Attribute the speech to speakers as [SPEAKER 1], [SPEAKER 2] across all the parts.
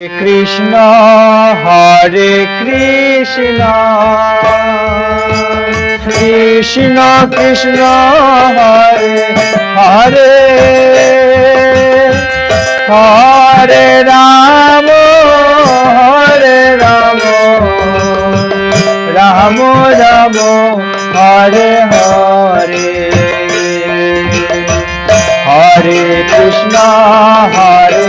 [SPEAKER 1] Krishna Hare Krishna Krishna Krishna Hare Hare Hare Ram Ram Ram Hare Hare Hare Krishna Hare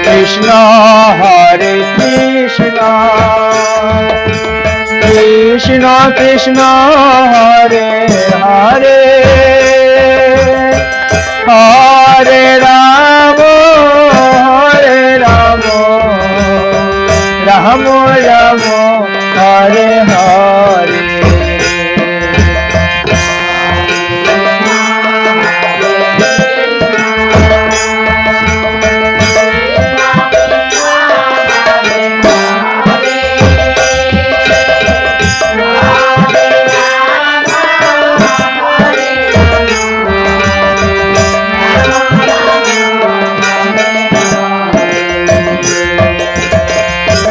[SPEAKER 1] Krishna Hare Krishna Krishna Krishna Hare Hare Hare Ram Ram Ram Hare Hare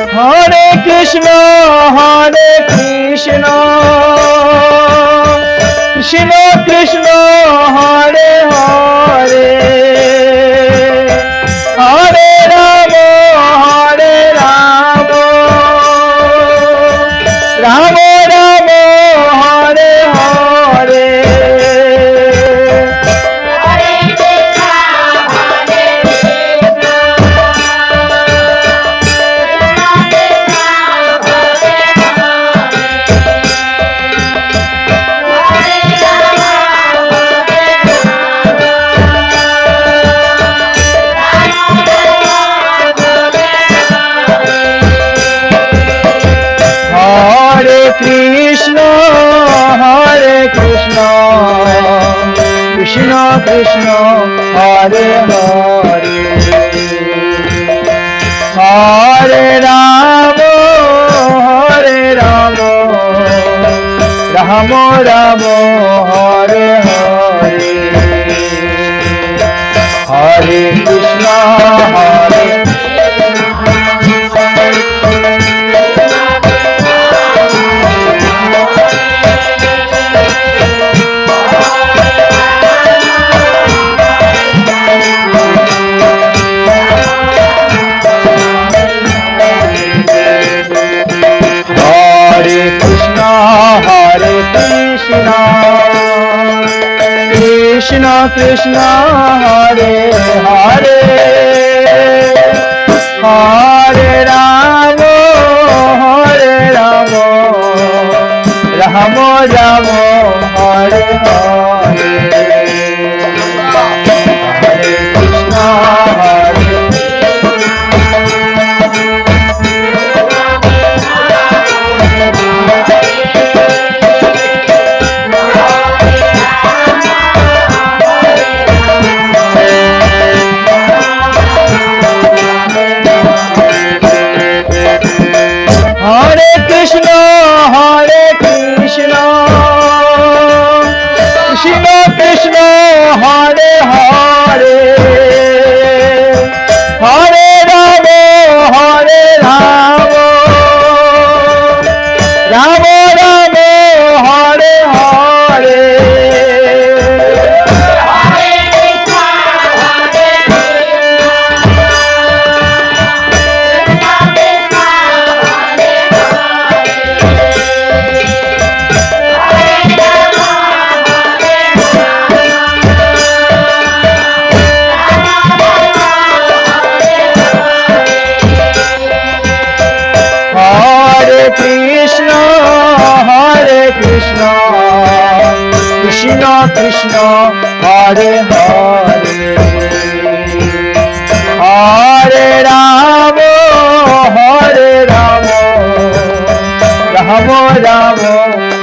[SPEAKER 1] Hare Krishna Krishna Krishna Hare Hare Hare Ram Ram Ram Hare Hare Krishna Krishna Krishna Hare Hare Hare Ram Ram Ram Hare Hare Hare Krishna Hare Krishna Krishna Hare Hare Hare Ram Ram Ram Hare Hare Hare Krishna Hare Hare Krishna Krishna Krishna Hare Hare Hare Ram Ram Hare Hare Krishna Krishna Krishna Hare Hare Hare Ram Ram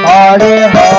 [SPEAKER 1] Hare Hare